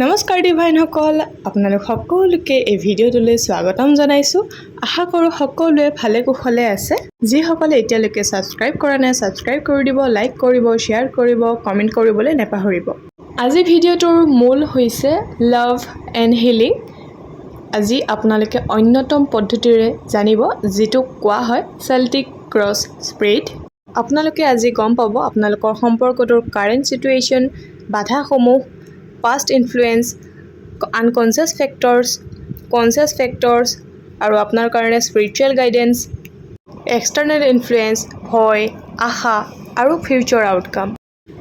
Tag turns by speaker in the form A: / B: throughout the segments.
A: নমস্কাৰ ডিভাইনসকল, আপোনালোক সকলোকে এই ভিডিঅ'টোলৈ স্বাগতম জনাইছোঁ। আশা কৰোঁ সকলোৱে ভালে কুশলে আছে। যিসকলে এতিয়ালৈকে ছাবস্ক্ৰাইব কৰা নাই, ছাবস্ক্ৰাইব কৰি দিব, লাইক কৰিব, শ্বেয়াৰ কৰিব, কমেণ্ট কৰিবলৈ নাপাহৰিব। আজি ভিডিঅ'টোৰ মূল হৈছে লাভ এণ্ড হিলিং। আজি আপোনালোকে অন্যতম পদ্ধতিৰে জানিব, যিটো কোৱা হয় চেল্টিক ক্ৰছ স্প্ৰেড। আপোনালোকে আজি গম পাব আপোনালোকৰ সম্পৰ্কটোৰ কাৰেণ্ট চিটুৱেশ্যন, বাধাসমূহ, past influence, unconscious factors, conscious factors আৰু আপোনাৰ কাৰণে স্পিৰিচুৱেল গাইডেঞ্চ, এক্সটাৰ্নেল ইনফ্লুৱেঞ্চ, ভয়, আশা আৰু ফিউচাৰ আউটকাম।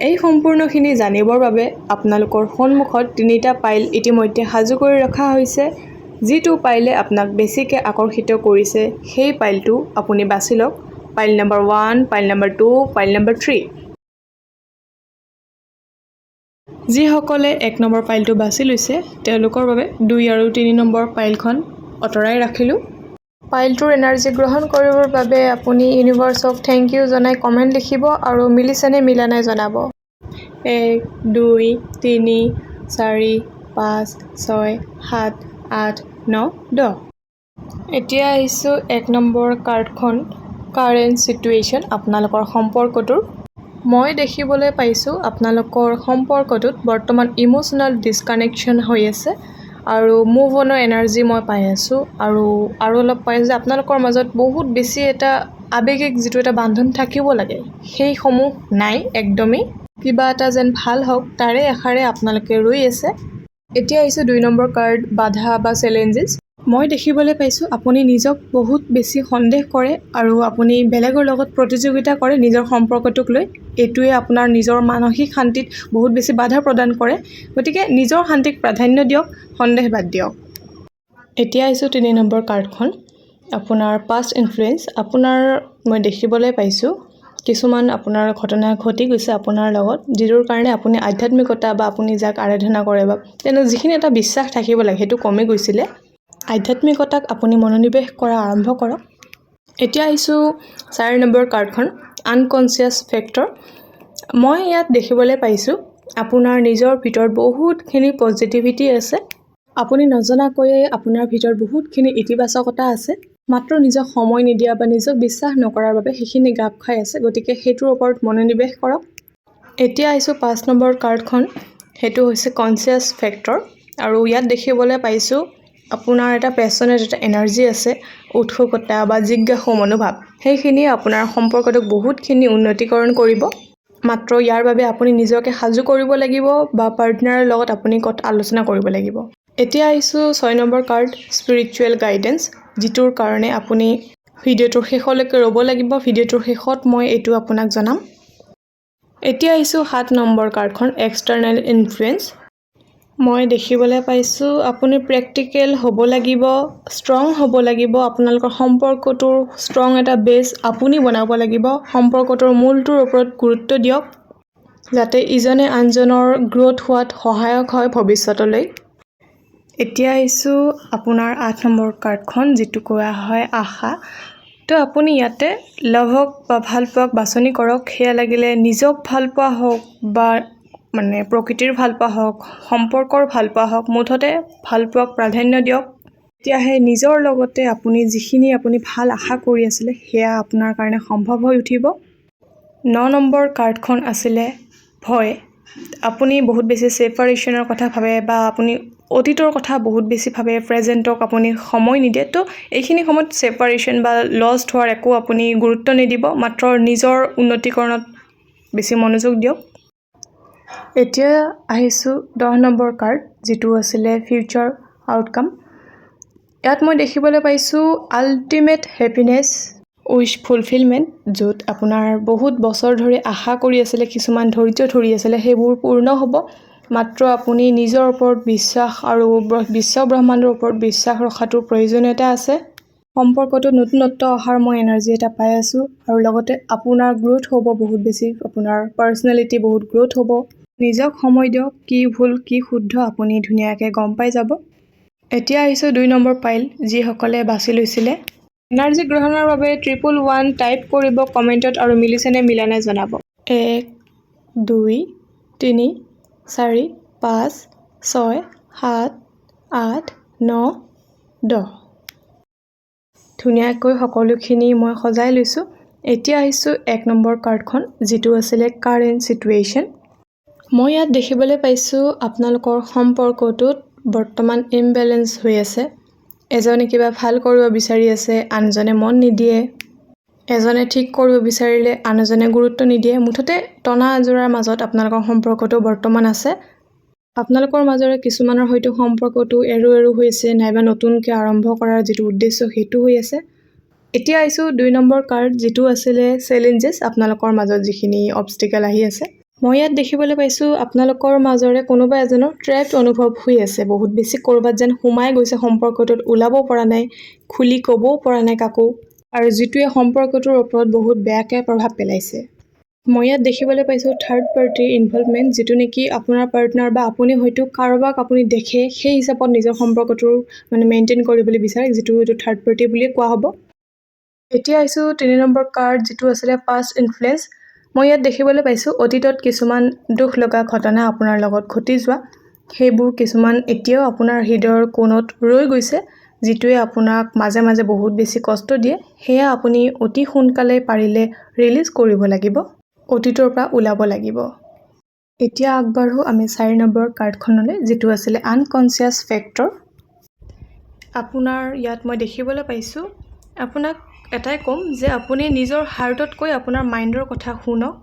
A: এই সম্পূৰ্ণখিনি জানিবৰ বাবে আপোনালোকৰ সন্মুখত 3টা পাইল ইতিমধ্যে সাজু কৰি ৰখা হৈছে। যিটো পাইলে আপোনাক বেছিকৈ আকৰ্ষিত কৰিছে সেই পাইলটো আপুনি বাছি লওক। পাইল নম্বৰ 1, পাইল নম্বৰ 2, পাইল নম্বৰ 3। যিসকলে 1 নম্বৰ পাইলটো বাছি লৈছে তেওঁলোকৰ বাবে 2 আৰু 3 নম্বৰ পাইলখন অঁতৰাই ৰাখিলোঁ। পাইলটোৰ এনাৰ্জি গ্ৰহণ কৰিবৰ বাবে আপুনি ইউনিভাৰ্ছক থেংক ইউ জনাই কমেণ্ট লিখিব আৰু মিলিছেনে মিলা নাই জনাব। 1, 2, 3, 4, 5, 6, 7, 8, 9, 10। এতিয়া আহিছোঁ 1 নম্বৰ কাৰ্ডখন, কাৰেণ্ট চিটুৱেশ্যন আপোনালোকৰ সম্পৰ্কটোৰ। মই দেখিবলৈ পাইছোঁ আপোনালোকৰ সম্পৰ্কটোত বৰ্তমান ইম'চনেল ডিছকানেকশ্যন হৈ আছে আৰু মুভ অনৰ এনাৰ্জি মই পাই আছোঁ আৰু অলপ পাই যে আপোনালোকৰ মাজত বহুত বেছি এটা আৱেগিক যিটো এটা বান্ধোন থাকিব লাগে সেইসমূহ নাই একদমেই। কিবা এটা যেন ভাল হওক তাৰে আশাৰে আপোনালোকে ৰৈ আছে। এতিয়া আহিছোঁ 2 নম্বৰ কাৰ্ড, বাধা বা চেলেঞ্জেছ। মই দেখিবলৈ পাইছোঁ আপুনি নিজক বহুত বেছি সন্দেহ কৰে আৰু আপুনি বেলেগৰ লগত প্ৰতিযোগিতা কৰে নিজৰ সম্পৰ্কটোক লৈ। এইটোৱে আপোনাৰ নিজৰ মানসিক শান্তিত বহুত বেছি বাধা প্ৰদান কৰে। গতিকে নিজৰ শান্তিক প্ৰাধান্য দিয়ক, সন্দেহ বাদ দিয়ক। এতিয়া আহিছোঁ 3 নম্বৰ কাৰ্ডখন, আপোনাৰ পাষ্ট ইনফ্লুৱেঞ্চ। আপোনাৰ মই দেখিবলৈ পাইছোঁ কিছুমান আপোনাৰ ঘটনা ঘটি গৈছে আপোনাৰ লগত, যিটোৰ কাৰণে আপুনি আধ্যাত্মিকতা বা আপুনি যাক আৰাধনা কৰে বা তেনে যিখিনি এটা বিশ্বাস থাকিব লাগে সেইটো কমি গৈছিলে। আধ্যাত্মিকতাক আপুনি মনোনিৱেশ কৰা আৰম্ভ কৰক। এতিয়া আহিছোঁ 4 নম্বৰ কাৰ্ডখন, আনকনচিয়াছ ফেক্টৰ। মই ইয়াত দেখিবলৈ পাইছোঁ আপোনাৰ নিজৰ ভিতৰত বহুতখিনি পজিটিভিটি আছে। আপুনি নজনাকৈয়ে আপোনাৰ ভিতৰত বহুতখিনি ইতিবাচকতা আছে, মাত্ৰ নিজক সময় নিদিয়া বা নিজক বিশ্বাস নকৰাৰ বাবে সেইখিনি গাপ খাই আছে। গতিকে সেইটোৰ ওপৰত মনোনিৱেশ কৰক। এতিয়া আহিছোঁ 5 নম্বৰ কাৰ্ডখন, সেইটো হৈছে কনচিয়াছ ফেক্টৰ আৰু ইয়াত দেখিবলৈ পাইছোঁ আপোনাৰ এটা পেছনেট এটা এনাৰ্জি আছে, উৎসুকতা বা জিজ্ঞাসু মনোভাৱ। সেইখিনিয়ে আপোনাৰ সম্পৰ্কটোক বহুতখিনি উন্নতিকৰণ কৰিব। মাত্ৰ ইয়াৰ বাবে আপুনি নিজকে সাজু কৰিব লাগিব বা পাৰ্টনাৰৰ লগত আপুনি আলোচনা কৰিব লাগিব। এতিয়া আহিছোঁ 6 নম্বৰ কাৰ্ড, স্পিৰিচুৱেল গাইডেঞ্চ, যিটোৰ কাৰণে আপুনি ভিডিঅ'টোৰ শেষলৈকে ৰ'ব লাগিব। ভিডিঅ'টোৰ শেষত মই এইটো আপোনাক জনাম। এতিয়া আহিছোঁ 7 নম্বৰ কাৰ্ডখন, এক্সটাৰ্নেল ইনফ্লুৱেঞ্চ। মই দেখিবলৈ পাইছোঁ আপুনি প্ৰেক্টিকেল হ'ব লাগিব, ষ্ট্ৰং হ'ব লাগিব। আপোনালোকৰ সম্পৰ্কটোৰ ষ্ট্ৰং এটা বেছ আপুনি বনাব লাগিব। সম্পৰ্কটোৰ মূলটোৰ ওপৰত গুৰুত্ব দিয়ক যাতে ইজনে আনজনৰ গ্ৰ'থ হোৱাত সহায়ক হয় ভৱিষ্যতলৈ। এতিয়া আহিছোঁ আপোনাৰ 8 নম্বৰ কাৰ্ডখন, যিটো কোৱা হয় আশা। তো আপুনি ইয়াতে লাভক বা ভাল পোৱাক বাছনি কৰক। সেয়া লাগিলে নিজক ভাল পোৱা হওক বা মানে প্ৰকৃতিৰ ভাল পোৱা হওক, সম্পৰ্কৰ ভাল পোৱা হওক, মুঠতে ভাল পোৱাক প্ৰাধান্য দিয়ক। তেতিয়াহে নিজৰ লগতে আপুনি যিখিনি আপুনি ভাল আশা কৰি আছিলে সেয়া আপোনাৰ কাৰণে সম্ভৱ হৈ উঠিব। 9 নম্বৰ কাৰ্ডখন আছিলে ভয়। আপুনি বহুত বেছি ছেপাৰেশ্যনৰ কথা ভাবে বা আপুনি অতীতৰ কথা বহুত বেছি ভাবে, প্ৰেজেণ্টক আপুনি সময় নিদিয়ে। তো এইখিনি সময়ত ছেপাৰেশ্যন বা লষ্ট হোৱাৰ একো আপুনি গুৰুত্ব নিদিব, মাত্ৰ নিজৰ উন্নতিকৰণত বেছি মনোযোগ দিয়ক। এতিয়া আহিছোঁ 10 নম্বৰ কাৰ্ড, যিটো আছিলে ফিউচাৰ আউটকাম। ইয়াত মই দেখিবলৈ পাইছোঁ আল্টিমেট হেপিনেছ উইচ ফুলফিলমেণ্ট, য'ত আপোনাৰ বহুত বছৰ ধৰি আশা কৰি আছিলে, কিছুমান ধৈৰ্য ধৰি আছিলে, সেইবোৰ পূৰ্ণ হ'ব। মাত্ৰ আপুনি নিজৰ ওপৰত বিশ্বাস আৰু বিশ্ব ব্ৰহ্মাণ্ডৰ ওপৰত বিশ্বাস ৰখাটোৰ প্ৰয়োজনীয়তা আছে। সম্পৰ্কটোত নতুনত্ব অহাৰ মই এনাৰ্জি এটা পাই আছোঁ আৰু লগতে আপোনাৰ গ্ৰ'থ হ'ব বহুত বেছি, আপোনাৰ পাৰ্চনেলিটি বহুত গ্ৰ'থ হ'ব। নিজক সময় দিয়ক, কি ভুল কি শুদ্ধ আপুনি ধুনীয়াকৈ গম পাই যাব। এতিয়া আহিছোঁ 2 নম্বৰ পাইল, যিসকলে বাছি লৈছিলে এনাৰ্জি গ্ৰহণৰ বাবে 111 টাইপ কৰিব কমেণ্টত আৰু মিলিছেনে মিলা নাই জনাব। 1 2 3 4 5 6 7 8 9 10 ধুনীয়াকৈ সকলোখিনি মই সজাই লৈছোঁ। এতিয়া আহিছোঁ 1 নম্বৰ কাৰ্ডখন, যিটো আছিলে কাৰেণ্ট চিটুৱেশ্যন। মই ইয়াত দেখিবলৈ পাইছোঁ আপোনালোকৰ সম্পৰ্কটোত বৰ্তমান ইমবেলেঞ্চ হৈ আছে। এজনে কিবা ভাল কৰিব বিচাৰি আছে, আনজনে মন নিদিয়ে। এজনে ঠিক কৰিব বিচাৰিলে আনজনে গুৰুত্ব নিদিয়ে। মুঠতে টনা আজোৰাৰ মাজত আপোনালোকৰ সম্পৰ্কটো বৰ্তমান আছে। আপোনালোকৰ মাজৰে কিছুমানৰ হয়তো সম্পৰ্কটো এৰু হৈ আছে, নাইবা নতুনকৈ আৰম্ভ কৰাৰ যিটো উদ্দেশ্য সেইটো হৈ আছে। এতিয়া আহিছোঁ 2 নম্বৰ কাৰ্ড, যিটো আছিলে চেলেঞ্জেছ, আপোনালোকৰ মাজত যিখিনি অবষ্টিকেল আহি আছে। মই ইয়াত দেখিবলৈ পাইছোঁ আপোনালোকৰ মাজৰে কোনোবা এজনৰ ট্ৰেপড অনুভৱ হৈ আছে। বহুত বেছি ক'ৰবাত যেন সোমাই গৈছে সম্পৰ্কটোত, ওলাব পৰা নাই, খুলি ক'বও পৰা নাই কাকো, আৰু যিটোৱে সম্পৰ্কটোৰ ওপৰত বহুত বেয়াকৈ প্ৰভাৱ পেলাইছে। মই ইয়াত দেখিবলৈ পাইছোঁ থাৰ্ড পাৰ্টিৰ ইনভলভমেণ্ট, যিটো নেকি আপোনাৰ পাৰ্টনাৰ বা আপুনি হয়তো কাৰোবাক আপুনি দেখে সেই হিচাপত নিজৰ সম্পৰ্কটো মেইনটেইন কৰিবলৈ বিচাৰে, যিটো এইটো থাৰ্ড পাৰ্টি বুলিয়ে কোৱা হ'ব। এতিয়া আহিছোঁ 3 নম্বৰ কাৰ্ড, যিটো আছিলে পাষ্ট ইনফ্লুৱেঞ্চ। মই ইয়াত দেখিবলৈ পাইছোঁ অতীতত কিছুমান দুখ লগা ঘটনা আপোনাৰ লগত ঘটি যোৱা, সেইবোৰ কিছুমান এতিয়াও আপোনাৰ হৃদয়ৰ কোণত ৰৈ গৈছে, যিটোৱে আপোনাক মাজে মাজে বহুত বেছি কষ্ট দিয়ে। সেয়া আপুনি অতি সোনকালে পাৰিলে ৰিলিজ কৰিব লাগিব, অতীতৰ পৰা ওলাব লাগিব। এতিয়া আগবাঢ়ো আমি 4 নম্বৰ কাৰ্ডখনলৈ, যিটো আছিলে আনকনচিয়াছ ফেক্টৰ। আপোনাৰ ইয়াত মই দেখিবলৈ পাইছোঁ, আপোনাক এটাই ক'ম যে আপুনি নিজৰ হাৰ্টতকৈ আপোনাৰ মাইণ্ডৰ কথা শুনক,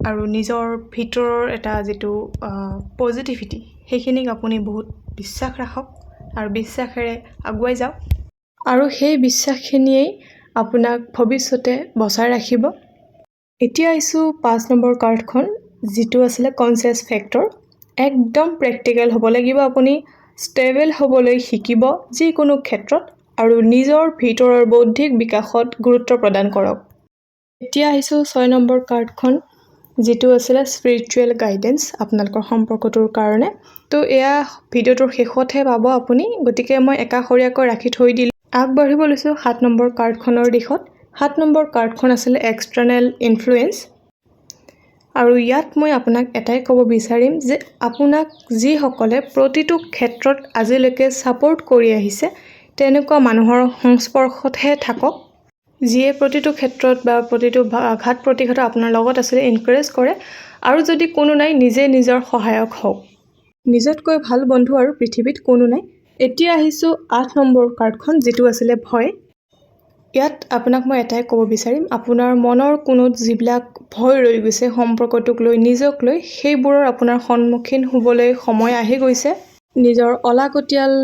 A: আৰু নিজৰ ভিতৰৰ এটা যিটো পজিটিভিটি, সেইখিনিক আপুনি বহুত বিশ্বাস ৰাখক আৰু বিশ্বাসেৰে আগুৱাই যাওক, আৰু সেই বিশ্বাসখিনিয়েই আপোনাক ভৱিষ্যতে বচাই ৰাখিব। এতিয়া আহিছোঁ 5 নম্বৰ কাৰ্ডখন, যিটো আছিলে কনচিয়াছ ফেক্টৰ। একদম প্ৰেক্টিকেল হ'ব লাগিব, আপুনি ষ্টেবল হ'বলৈ শিকিব যিকোনো ক্ষেত্ৰত, আৰু নিজৰ ভিতৰৰ বৌদ্ধিক বিকাশত গুৰুত্ব প্ৰদান কৰক। এতিয়া আহিছোঁ 6 নম্বৰ কাৰ্ডখন, যিটো আছিলে স্পিৰিচুৱেল গাইডেঞ্চ আপোনালোকৰ সম্পৰ্কটোৰ কাৰণে। তো এয়া ভিডিঅ'টোৰ শেষতহে পাব আপুনি, গতিকে মই একাষৰীয়াকৈ ৰাখি থৈ দিলোঁ। আগবাঢ়িব লৈছোঁ 7 নম্বৰ কাৰ্ডখনৰ দিশত। 7 নম্বৰ কাৰ্ডখন আছিলে এক্সটাৰ্নেল ইনফ্লুৱেঞ্চ, আৰু ইয়াত মই আপোনাক এটাই ক'ব বিচাৰিম যে আপোনাক যিসকলে প্ৰতিটো ক্ষেত্ৰত আজিলৈকে ছাপোৰ্ট কৰি আহিছে, তেনেকুৱা মানুহৰ সংস্পৰ্শতহে থাকক, যিয়ে প্ৰতিটো ক্ষেত্ৰত বা প্ৰতিটো আঘাত প্ৰতিঘাত আপোনাৰ লগত আছিলে এনকাৰেজ কৰে, আৰু যদি কোনো নাই নিজে নিজৰ সহায়ক হওক। নিজতকৈ ভাল বন্ধু আৰু পৃথিৱীত কোনো নাই। এতিয়া আহিছোঁ 8 নম্বৰ কাৰ্ডখন, যিটো আছিলে ভয়। ইয়াত আপোনাক মই এটাই ক'ব বিচাৰিম, আপোনাৰ মনৰ কোণত যিবিলাক ভয় ৰৈ গৈছে সম্পৰ্কটোক লৈ, নিজক লৈ, সেইবোৰৰ আপোনাৰ সন্মুখীন হ'বলৈ সময় আহি গৈছে। নিজৰ অলাগতিয়াল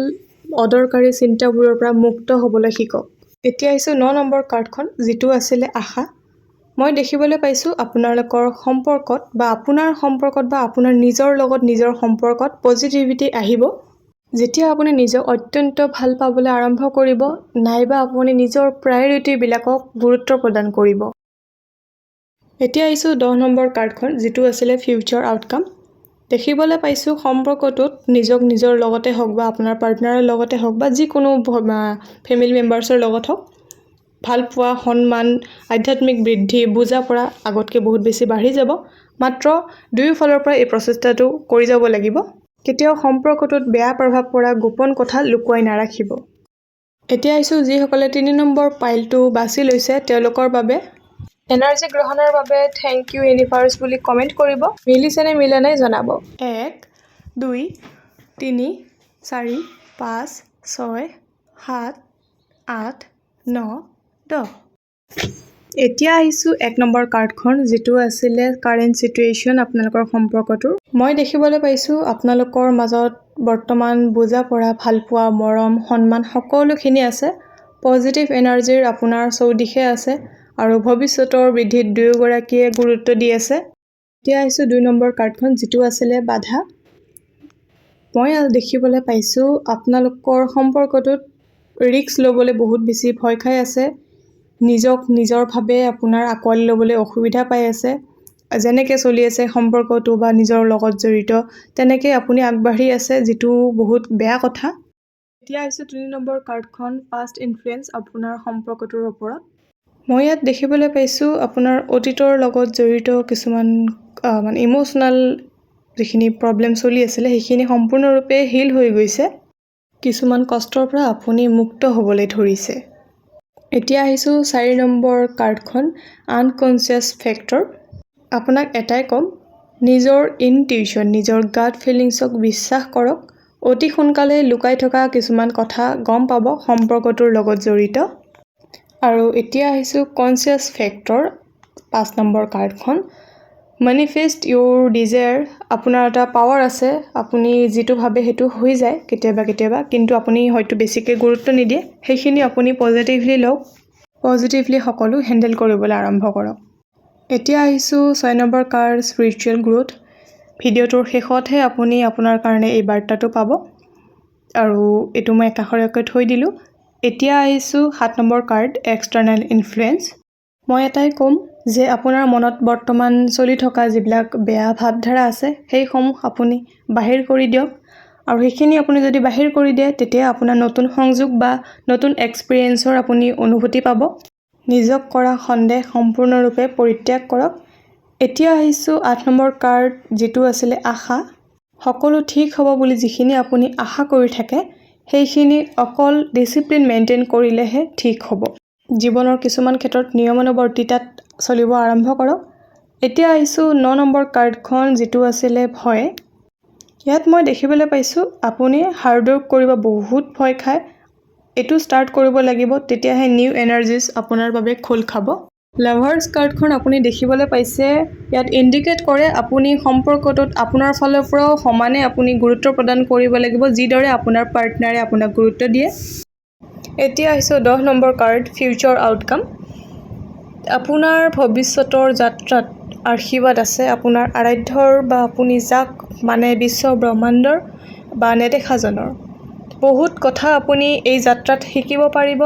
A: অদৰকাৰী চিন্তাবোৰৰ পৰা মুক্ত হ'বলৈ শিকক। এতিয়া আহিছোঁ 9 নম্বৰ কাৰ্ডখন, যিটো আছিলে আশা। মই দেখিবলৈ পাইছোঁ আপোনালোকৰ সম্পৰ্কত বা আপোনাৰ নিজৰ লগত নিজৰ সম্পৰ্কত পজিটিভিটি আহিব, যেতিয়া আপুনি নিজক অত্যন্ত ভাল পাবলৈ আৰম্ভ কৰিব, নাইবা আপুনি নিজৰ প্ৰায়ৰিটিবিলাকক গুৰুত্ব প্ৰদান কৰিব। এতিয়া আহিছোঁ 10 নম্বৰ কাৰ্ডখন, যিটো আছিলে ফিউচাৰ আউটকাম। দেখিবলৈ পাইছোঁ সম্পৰ্কটোত নিজক নিজৰ লগতে হওক বা আপোনাৰ পাৰ্টনাৰৰ লগতে হওক বা যিকোনো ফেমিলি মেম্বাৰ্ছৰ লগত হওক, ভাল পোৱা, সন্মান, আধ্যাত্মিক বৃদ্ধি, বুজা পৰা আগতকৈ বহুত বেছি বাঢ়ি যাব। মাত্ৰ দুয়োফালৰ পৰা এই প্ৰচেষ্টাটো কৰি যাব লাগিব। কেতিয়াও সম্পৰ্কটোত বেয়া প্ৰভাৱ পৰা গোপন কথা লুকুৱাই নাৰাখিব। এতিয়া আহিছোঁ যিসকলে 3 নম্বৰ পাইলটো বাছি লৈছে তেওঁলোকৰ বাবে। এনাৰ্জি গ্ৰহণৰ বাবে থেংক ইউ ইউনিভাৰ্ছ বুলি কমেণ্ট কৰিব, মিলিছেনে মিলা নাই জনাব। 1 2 3 4 5 6 7 8 9 10। এতিয়া আহিছোঁ 1 নম্বৰ কাৰ্ডখন, যিটো আছিলে কাৰেণ্ট চিটুৱেশ্যন আপোনালোকৰ সম্পৰ্কটোৰ। মই দেখিবলৈ পাইছোঁ আপোনালোকৰ মাজত বৰ্তমান বুজা পৰা, ভালপোৱা, মৰম, সন্মান সকলোখিনি আছে। পজিটিভ এনাৰ্জিৰ আপোনাৰ চৌদিশে আছে, আৰু ভৱিষ্যতৰ বৃদ্ধিত দুয়োগৰাকীয়ে গুৰুত্ব দি আছে। এতিয়া আহিছোঁ 2 নম্বৰ কাৰ্ডখন, যিটো আছিলে বাধা। মই দেখিবলৈ পাইছোঁ আপোনালোকৰ সম্পৰ্কটোত ৰিস্ক ল'বলৈ বহুত বেছি ভয় খাই আছে, নিজক নিজৰভাৱে আপোনাৰ আঁকোৱালি ল'বলৈ অসুবিধা পাই আছে। যেনেকৈ চলি আছে সম্পৰ্কটো বা নিজৰ লগত জড়িত, তেনেকৈ আপুনি আগবাঢ়ি আছে, যিটো বহুত বেয়া কথা। এতিয়া আহিছোঁ 3 নম্বৰ কাৰ্ডখন পাষ্ট ইনফ্লুৱেঞ্চ আপোনাৰ সম্পৰ্কটোৰ ওপৰত। মই ইয়াত দেখিবলৈ পাইছোঁ আপোনাৰ অতীতৰ লগত জড়িত কিছুমান মানে ইম'চনেল যিখিনি প্ৰব্লেম চলি আছিলে সেইখিনি সম্পূৰ্ণৰূপে হিল হৈ গৈছে। কিছুমান কষ্টৰ পৰা আপুনি মুক্ত হ'বলৈ ধৰিছে। এতিয়া আহিছোঁ 4 নম্বৰ কাৰ্ডখন আনকনচিয়াছ ফেক্টৰ। আপোনাক এটাই ক'ম, নিজৰ ইনটিউশ্যন, নিজৰ গাট ফিলিংছক বিশ্বাস কৰক। অতি সোনকালে লুকাই থকা কিছুমান কথা গম পাব সম্পৰ্কটোৰ লগত জড়িত। আৰু এতিয়া আহিছোঁ কনচিয়াছ ফেক্টৰ 5 নম্বৰ কাৰ্ডখন মেনিফেষ্ট ইউৰ ডিজায়াৰ। আপোনাৰ এটা পাৱাৰ আছে, আপুনি যিটো ভাবে সেইটো হৈ যায় কেতিয়াবা, কিন্তু আপুনি হয়তো বেছিকৈ গুৰুত্ব নিদিয়ে। সেইখিনি আপুনি পজিটিভলি লওক, পজিটিভলি সকলো হেণ্ডেল কৰিবলৈ আৰম্ভ কৰক। এতিয়া আহিছোঁ 6 নম্বৰ কাৰ্ড স্পিৰিচুৱেল গ্ৰোথ। ভিডিঅ'টোৰ শেষতহে আপুনি আপোনাৰ কাৰণে এই বাৰ্তাটো পাব আৰু এইটো মই একাষৰীয়াকৈ থৈ দিলোঁ। এতিয়া আহিছোঁ 7 নম্বৰ কাৰ্ড এক্সটাৰ্নেল ইনফ্লুৱেঞ্চ। মই এটাই ক'ম যে আপোনাৰ মনত বৰ্তমান চলি থকা যিবিলাক বেয়া ভাৱধাৰা আছে সেইসমূহ আপুনি বাহিৰ কৰি দিয়ক। আৰু সেইখিনি আপুনি যদি বাহিৰ কৰি দিয়ে তেতিয়া আপোনাৰ নতুন সংযোগ বা নতুন এক্সপিৰিয়েঞ্চৰ আপুনি অনুভূতি পাব। নিজক কৰা সন্দেহ সম্পূৰ্ণৰূপে পৰিত্যাগ কৰক। এতিয়া আহিছোঁ 8 নম্বৰ কাৰ্ড যিটো আছিলে আশা। সকলো ঠিক হ'ব বুলি যিখিনি আপুনি আশা কৰি থাকে সেইখিনি অকল ডিচিপ্লিন মেইনটেইন কৰিলেহে ঠিক হ'ব। জীৱনৰ কিছুমান ক্ষেত্ৰত নিয়মানুৱৰ্তিতাত চলিব আৰম্ভ কৰক। এতিয়া আহিছোঁ 9 নম্বৰ কাৰ্ডখন যিটো আছিলে ভয়। ইয়াত মই দেখিবলৈ পাইছোঁ আপুনি হাৰ্ডৱৰ্ক কৰিব বহুত ভয় খায়। এইটো ষ্টাৰ্ট কৰিব লাগিব, তেতিয়াহে নিউ এনাৰ্জিজ আপোনাৰ বাবে খোল খাব। লাভাৰ্ছ কাৰ্ডখন আপুনি দেখিবলৈ পাইছে, ইয়াত ইণ্ডিকেট কৰে আপুনি সম্পৰ্কটোত আপোনাৰ ফালৰ পৰাও সমানে আপুনি গুৰুত্ব প্ৰদান কৰিব লাগিব, যিদৰে আপোনাৰ পাৰ্টনাৰে আপোনাক গুৰুত্ব দিয়ে। এতিয়া আহিছোঁ 10 নম্বৰ কাৰ্ড ফিউচাৰ আউটকাম। আপোনাৰ ভৱিষ্যতৰ যাত্ৰাত আশীৰ্বাদ আছে আপোনাৰ আৰাধ্যৰ বা আপুনি যাক মানে বিশ্ব ব্ৰহ্মাণ্ডৰ বা নেদেখাজনৰ। বহুত কথা আপুনি এই যাত্ৰাত শিকিব পাৰিব।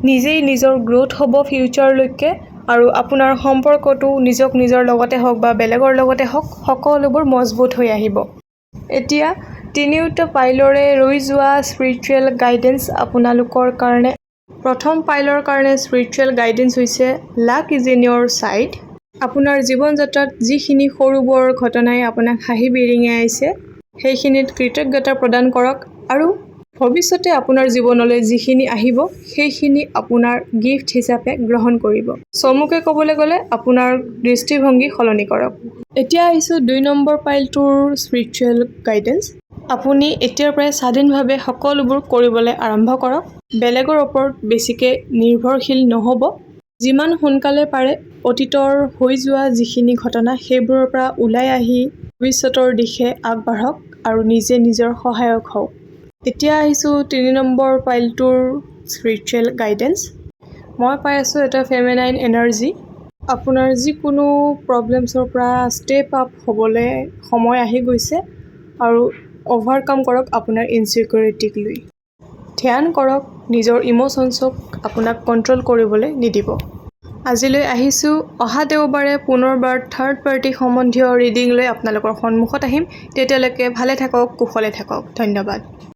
A: নিজেই নিজৰ গ্ৰোথ হ'ব ফিউচাৰলৈকে আৰু আপোনাৰ সম্পৰ্কটো নিজৰ লগতে হওক বা বেলেগৰ লগতে হওক সকলোবোৰ মজবুত হৈ আহিব। এতিয়া তিনিওটা পাইলৰে ৰৈ যোৱা স্পিৰিচুৱেল গাইডেঞ্চ আপোনালোকৰ কাৰণে। প্ৰথম পাইলৰ কাৰণে স্পিৰিচুৱেল গাইডেঞ্চ হৈছে luck is in your side. আপোনাৰ জীৱন যাত্ৰাত যিখিনি সৰু বৰ ঘটনাই আপোনাক হাঁহি বিৰিঙাইছে সেইখিনিত কৃতজ্ঞতা প্ৰদান কৰক আৰু ভৱিষ্যতে আপোনাৰ জীৱনলৈ যিখিনি আহিব সেইখিনি আপোনাৰ গিফ্ট হিচাপে গ্ৰহণ কৰিব। চমুকৈ ক'বলৈ গ'লে আপোনাৰ দৃষ্টিভংগী সলনি কৰক। এতিয়া আহিছোঁ 2 নম্বৰ পাইলটোৰ স্পিৰিচুৱেল গাইডেঞ্চ। আপুনি এতিয়াৰ পৰাই স্বাধীনভাৱে সকলোবোৰ কৰিবলৈ আৰম্ভ কৰক। বেলেগৰ ওপৰত বেছিকৈ নিৰ্ভৰশীল নহ'ব। যিমান সোনকালে পাৰে অতীতৰ হৈ যোৱা যিখিনি ঘটনা সেইবোৰৰ পৰা ওলাই আহি ভৱিষ্যতৰ দিশে আগবাঢ়ক আৰু নিজে নিজৰ সহায়ক হওক। এতিয়া আহিছোঁ 3 নম্বৰ পাইলটোৰ স্পিৰিচুৱেল গাইডেঞ্চ। মই পাই আছোঁ এটা ফেমিনাইন এনাৰ্জি। আপোনাৰ যিকোনো প্ৰব্লেমছৰ পৰা ষ্টেপ আপ হ'বলৈ সময় আহি গৈছে আৰু অভাৰকাম কৰক আপোনাৰ ইনচিকিউৰিটিক লৈ। ধ্যান কৰক, নিজৰ ইম'চনছক আপোনাক কণ্ট্ৰল কৰিবলৈ নিদিব। আজিলৈ আহিছোঁ। অহা দেওবাৰে পুনৰবাৰ থাৰ্ড পাৰ্টি সম্বন্ধীয় ৰিডিং লৈ আপোনালোকৰ সন্মুখত আহিম। তেতিয়ালৈকে ভালে থাকক, কুশলে থাকক। ধন্যবাদ।